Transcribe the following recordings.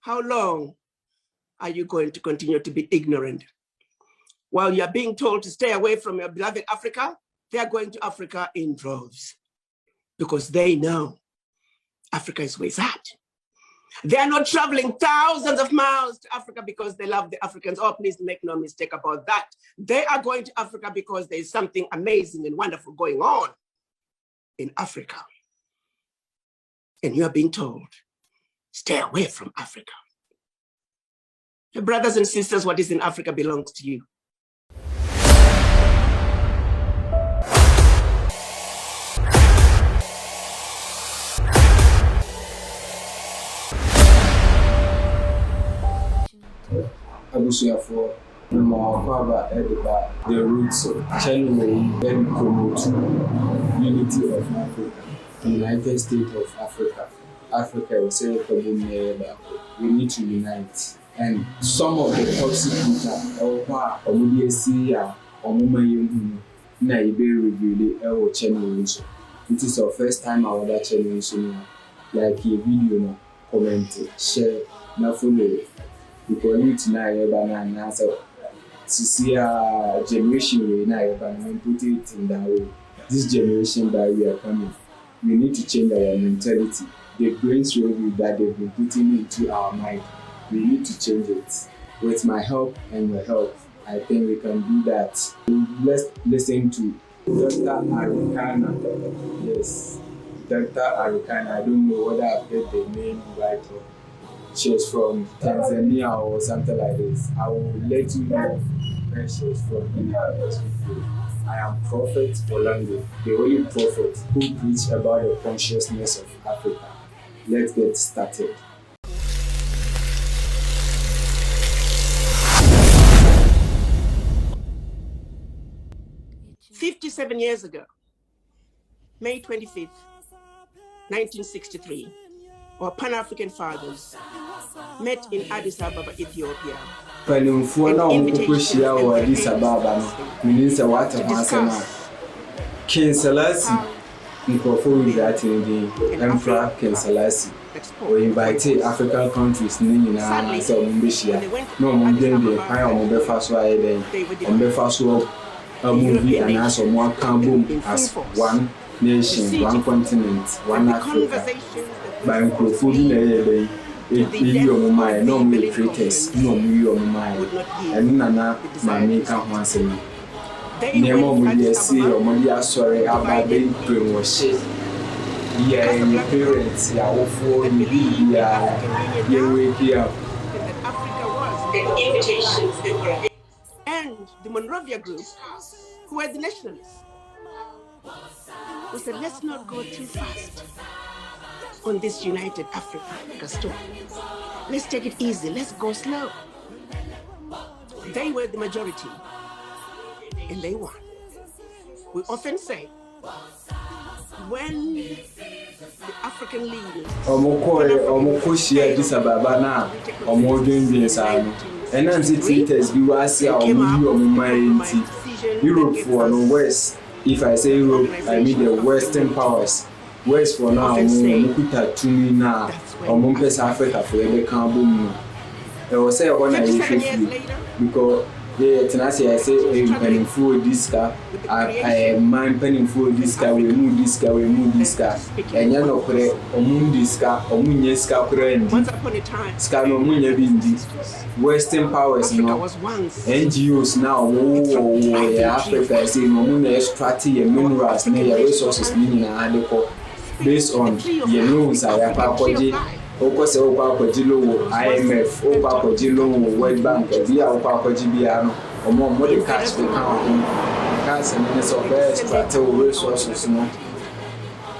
How long are you going to continue to be ignorant? While you're being told to stay away from your beloved Africa, they're going to Africa in droves because they know Africa is where it's at. They are not traveling thousands of miles to Africa because they love the Africans. Oh, please make no mistake about that. They are going to Africa because there is something amazing and wonderful going on in Africa. And you are being told, stay away from Africa. Your brothers and sisters, what is in Africa belongs to you. Abusuafo no kwaba ediba the roots of genuine then promote unity of Africa, United States of Africa. Africa is a we need to unite. And some of the toxic people na revile channel. It is our first time our that channel, like a video, comment, share, na follow. Because you tonight banana so to see a generation way now and put it in that way. This generation that we are coming, we need to change our mentality. The brains review that they've been putting into our mind, we need to change it. With my help and your help, I think we can do that. Let's listen to Dr. Arikana. Yes, Dr. Arikana. I don't know whether I've heard the name right or she's from Tanzania or something like this. I will let you know where she's from in her next video. I am Prophet Orlando, the only prophet who preach about the consciousness of Africa. Let's get started. "57 years ago, May 25th, 1963, our Pan-African fathers met in Addis Ababa, Ethiopia. Panimfo na omukoshia wa Addis Ababa minisa wata masema King Selassie nkofo that in the Emperor King Selassie we invited African countries nyina na say ombeshia no omundende pan ombefa so ayeden ombefa so a movie and also more boom as one nation, one continent, one Africa. By microphone, your mind, no more traitors, no more mind, and Nana, my maker once a week. Nemo will see or Modia sorry about the brainwash. Yeah, your parents, your for you wake here. The invitations and the Monrovia group, who were the nationalists, we said, let's not go too fast on this united Africa story. Let's take it easy, let's go slow. They were the majority, and they won. We often say, when the African leaders Addis Ababa na and then theaters we will see our movie Europe for no West. If I say Europe, I mean the Western powers. West for now, Mukuta Tumi na, or Mumpes Africa for the Cambum. I will say one I because Tenacity, I say, penning for this car, I mind penning for this car, we move this car, we move this car, and you know, or moon this car, or moon yes car, once upon a time, Scar no moon Western powers, you know, NGOs now, Africa, I say, moon strategy and minerals, resources, meaning based on the loans I have Okose Okajilo, IMF, Okajilo, World Bank, Via Okajibiano, or more the cash we count. Cash and minutes of strategic resources, no.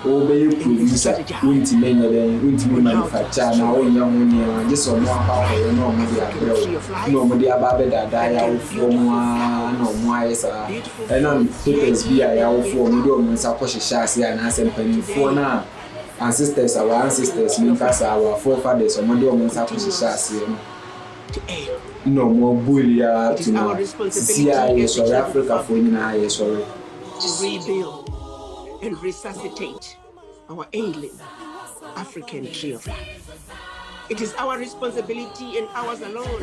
Obey producer, Winty manufacture, now young, just on more power, no media, no media babeda, die from one or more, and on papers be I out for Middle and Sakoshi Shasi and Asen Penny for now. Ancestors, our ancestors, because our forefathers, or Mondo Sakoshi no more bullia to know. CIA, sorry, Africa for you, sorry. To rebuild and resuscitate our ailing African tree of life. It is our responsibility and ours alone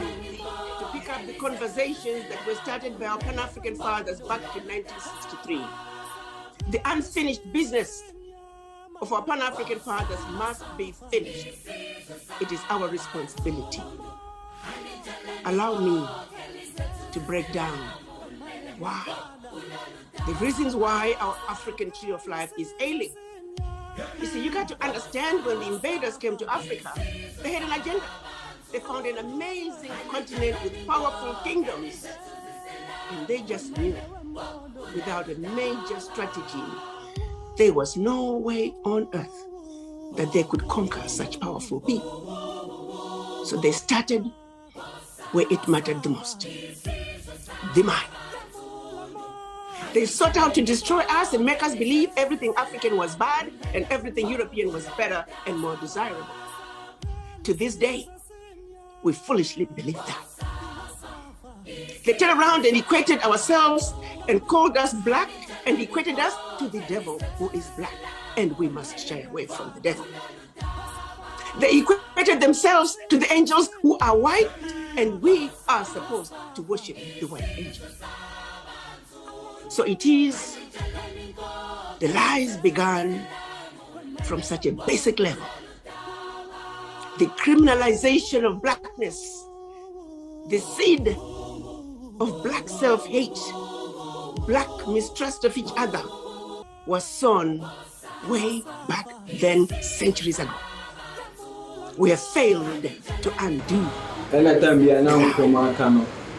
to pick up the conversations that were started by our Pan-African fathers back in 1963. The unfinished business of our Pan-African fathers must be finished. It is our responsibility. Allow me to break down why. The reasons why our African tree of life is ailing. You see, you got to understand, when the invaders came to Africa, they had an agenda. They found an amazing continent with powerful kingdoms. And they just knew, without a major strategy, there was no way on earth that they could conquer such powerful people. So they started where it mattered the most, the mind. They sought out to destroy us and make us believe everything African was bad and everything European was better and more desirable. To this day, we foolishly believe that. They turned around and equated ourselves and called us black and equated us to the devil who is black, and we must shy away from the devil. They equated themselves to the angels who are white, and we are supposed to worship the white angels. So it is, the lies began from such a basic level. The criminalization of blackness, the seed of black self-hate, black mistrust of each other, was sown way back then, centuries ago. We have failed to undo.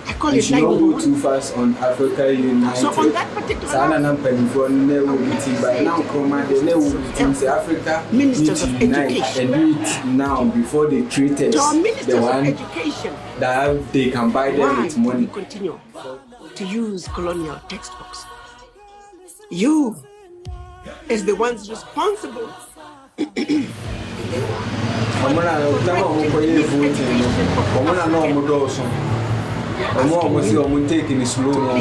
I call it not go too fast on Africa United. So on that particular Africa ministers of education and do it now before they treat us to our ministers the of one education that they can buy them with money. We continue to use colonial textbooks. You, as the ones responsible taking it slow.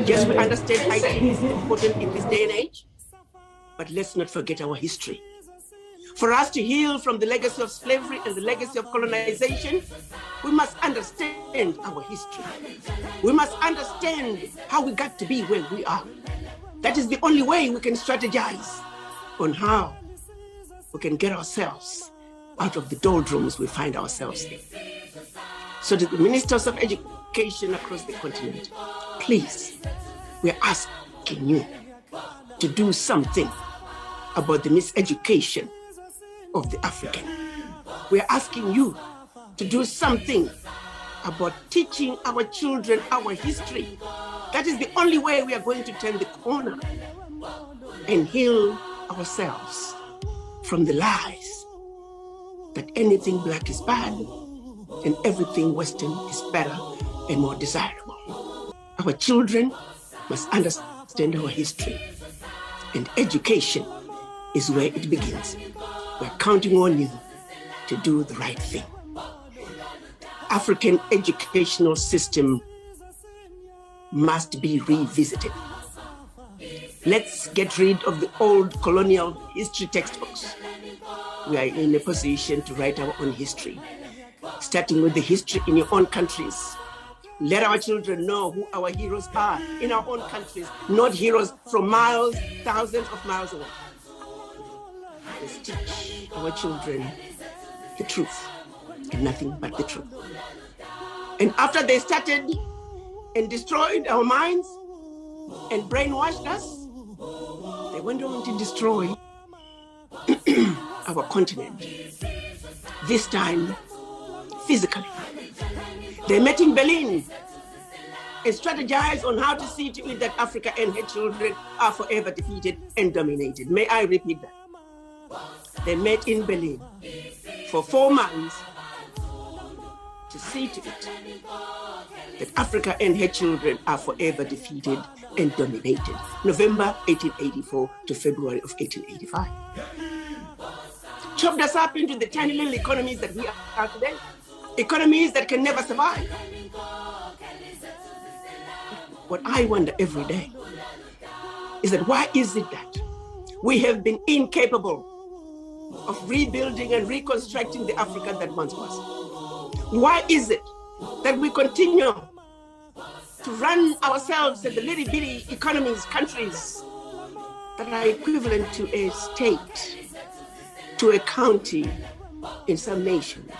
Yes, we understand IT is important in this day and age, but let's not forget our history. For us to heal from the legacy of slavery and the legacy of colonization, we must understand our history. We must understand how we got to be where we are. That is the only way we can strategize on how we can get ourselves out of the doldrums we find ourselves in. So to the ministers of education across the continent, please, we're asking you to do something about the miseducation of the African. We're asking you to do something about teaching our children our history. That is the only way we are going to turn the corner and heal ourselves from the lies that anything black is bad and everything Western is better and more desirable. Our children must understand our history, and education is where it begins. We're counting on you to do the right thing. African educational system must be revisited. Let's get rid of the old colonial history textbooks. We are in a position to write our own history, starting with the history in your own countries. Let our children know who our heroes are in our own countries, not heroes from miles, thousands of miles away. Let's teach our children the truth and nothing but the truth. And after they started and destroyed our minds and brainwashed us, they went on to destroy our continent, this time physically. They met in Berlin and strategized on how to see to it that Africa and her children are forever defeated and dominated. May I repeat that? They met in Berlin for 4 months to see to it that Africa and her children are forever defeated and dominated. November 1884 to February of 1885. Chopped us up into the tiny little economies that we are today. Economies that can never survive. What I wonder every day is that why is it that we have been incapable of rebuilding and reconstructing the Africa that once was. Why is it that we continue to run ourselves as the little bitty economies, countries that are equivalent to a state, to a county in some nations,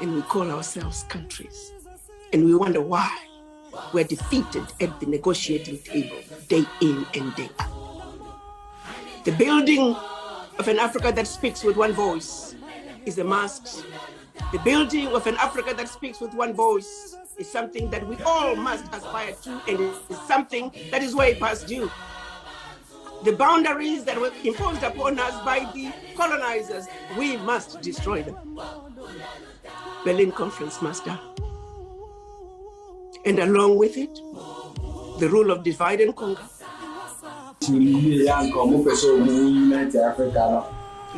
and we call ourselves countries? And we wonder why we're defeated at the negotiating table day in and day out. The building of an Africa that speaks with one voice is a must. The building of an Africa that speaks with one voice is something that we all must aspire to, and it is something that is way past due. The boundaries that were imposed upon us by the colonizers, we must destroy them. Berlin Conference must die. And along with it, the rule of divide and conquer. It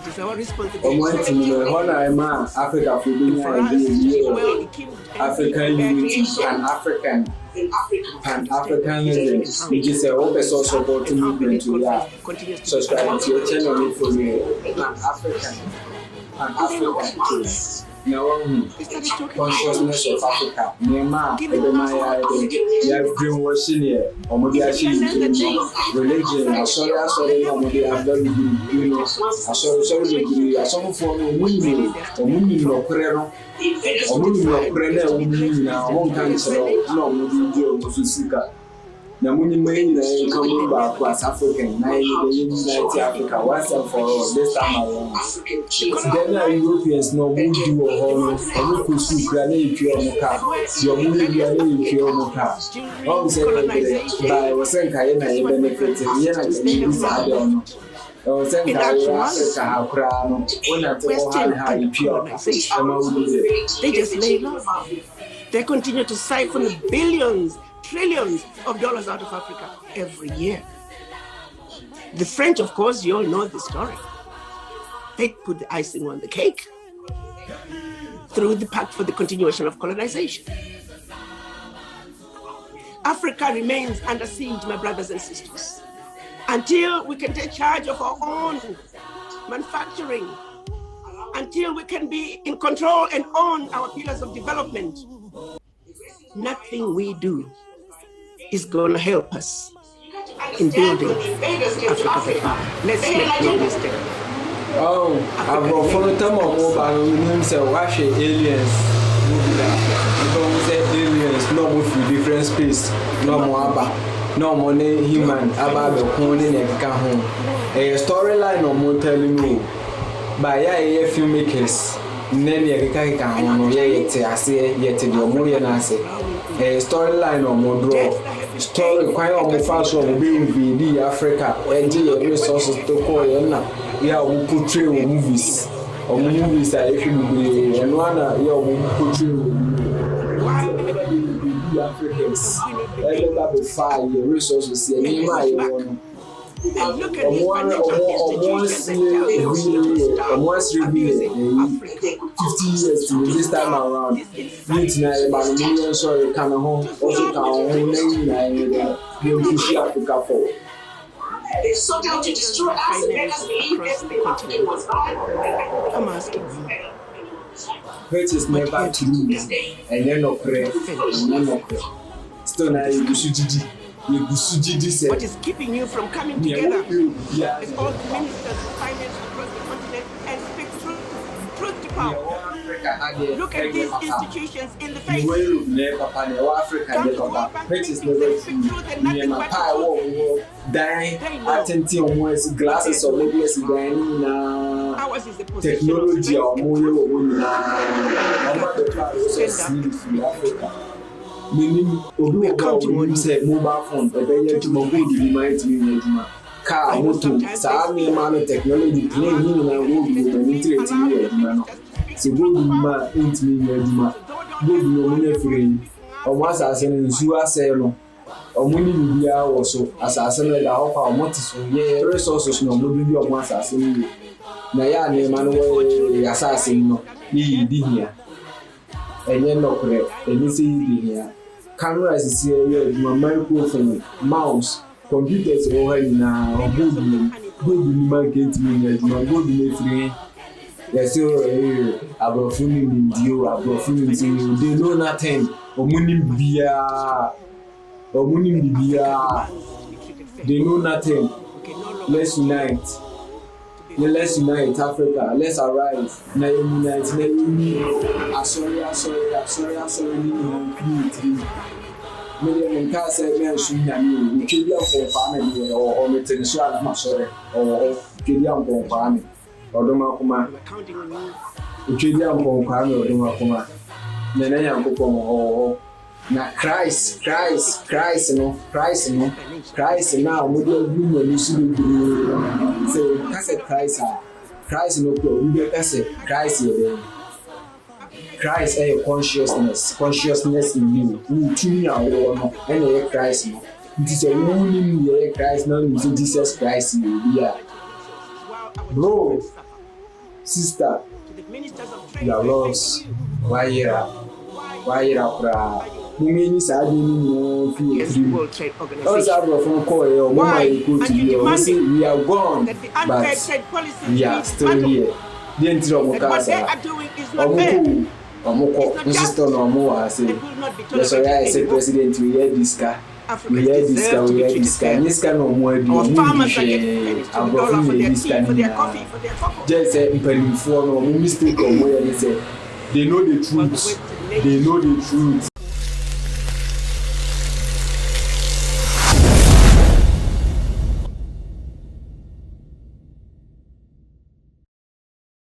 is our responsibility African unity and Pan-Africanism, which is a open source supporting movement to subscribe to your channel for me. Pan-African now, consciousness of Africa. Nema, Ebemaya, you have greenwashing here. Omodiashi, religion. I sorry, Omodi, I've done you know. I sorry, I saw for me, Omuni, no Prero, Omuni, no Prene, now, one cancer, no, Modi, Musika. Namuni May coming back was African, United Africa, once and for all, this time around. Then Europeans know who do a home, and who could see granite pure mocha, your movie granite pure mocha. All said by was saying Kayana benefited, Yana, I don't know. Oh, thank you, Africa, how crown, when I tell how pure, they just lay low. They continue to siphon billions, trillions of dollars out of Africa every year. The French, of course, you all know the story. They put the icing on the cake through the Pact for the Continuation of Colonization. Africa remains under siege, my brothers and sisters, until we can take charge of our own manufacturing, until we can be in control and own our pillars of development. Nothing we do is going to help us in building Africa. Let's make no mistake. Oh, I've got for the time of mobile himself, watch aliens. Because we say aliens, not with different space, no more about, no more human, about the corner and come home. A storyline no more telling me by a filmmakers. Nene ya kaka hono yete ase yete de omo ye na ase storyline omo draw story kwan omo fa so omo be invade Africa enje ye resources to call ye na ya omo portray movies are if you be and one ya omo portray Africans everybody be fire resources ye ma ye one. And look at these financial institutions that tell us to stop abusing Africa. 50 years to this time around. Meet now about million sorry come home. Also come home now you push Africa forward. They sought out to destroy us and make us believe everything African was bad. I'm asking you. Hate is never true. And you're not pray. And you're not pray. Still now you should do. What is keeping you from coming together is all the ministers of finance across the continent and speak truth to power. Look at these institutions in the face. Come to our bank and speak truth and nothing but truth. They know. Glasses of ours is the position technology meaning we are counting on say mobile phone ebe to mobile device me eduma car motor saami man technology plane ni na go be the internet ni eduma no se go be ma intimi eduma go be no na free o ma asase nsu ase no o mo ni bia wo so asase no da ho pa o mo ti so ye resources no mo bi o mo asase ni na ya na ma no we asase no ni di hia enye no correct enye se di hia cameras is here, microphone, mouse, computers over in board go be market me go be free. They say abrofuni ndio abrofuni ndio they know nothing. Omuni bibia they know nothing. Let's unite. Let's unite Africa. Let's arise. Now unite. Sorry. Million cars say shooting at me. We kill you for family or material. I'm sorry. Or kill you for family. Or don't come. We kill you for family or don't come. Then I am going na Christ no now we do you should be say Christ no we say Christ here Christ consciousness in you who truly are one and Christ no it is a only Christ now is Jesus Christ you are bro sister you are lost why you Many sad no World Trade Organization. We are gone, but we are still here. The entry of what they are doing is not fair. That's why I said, President, we hear this guy. We hear this guy. This guy no more. Our farmers are getting $20 for their tea, for their coffee, for their cocoa. Just say, no mistake. They know the truth.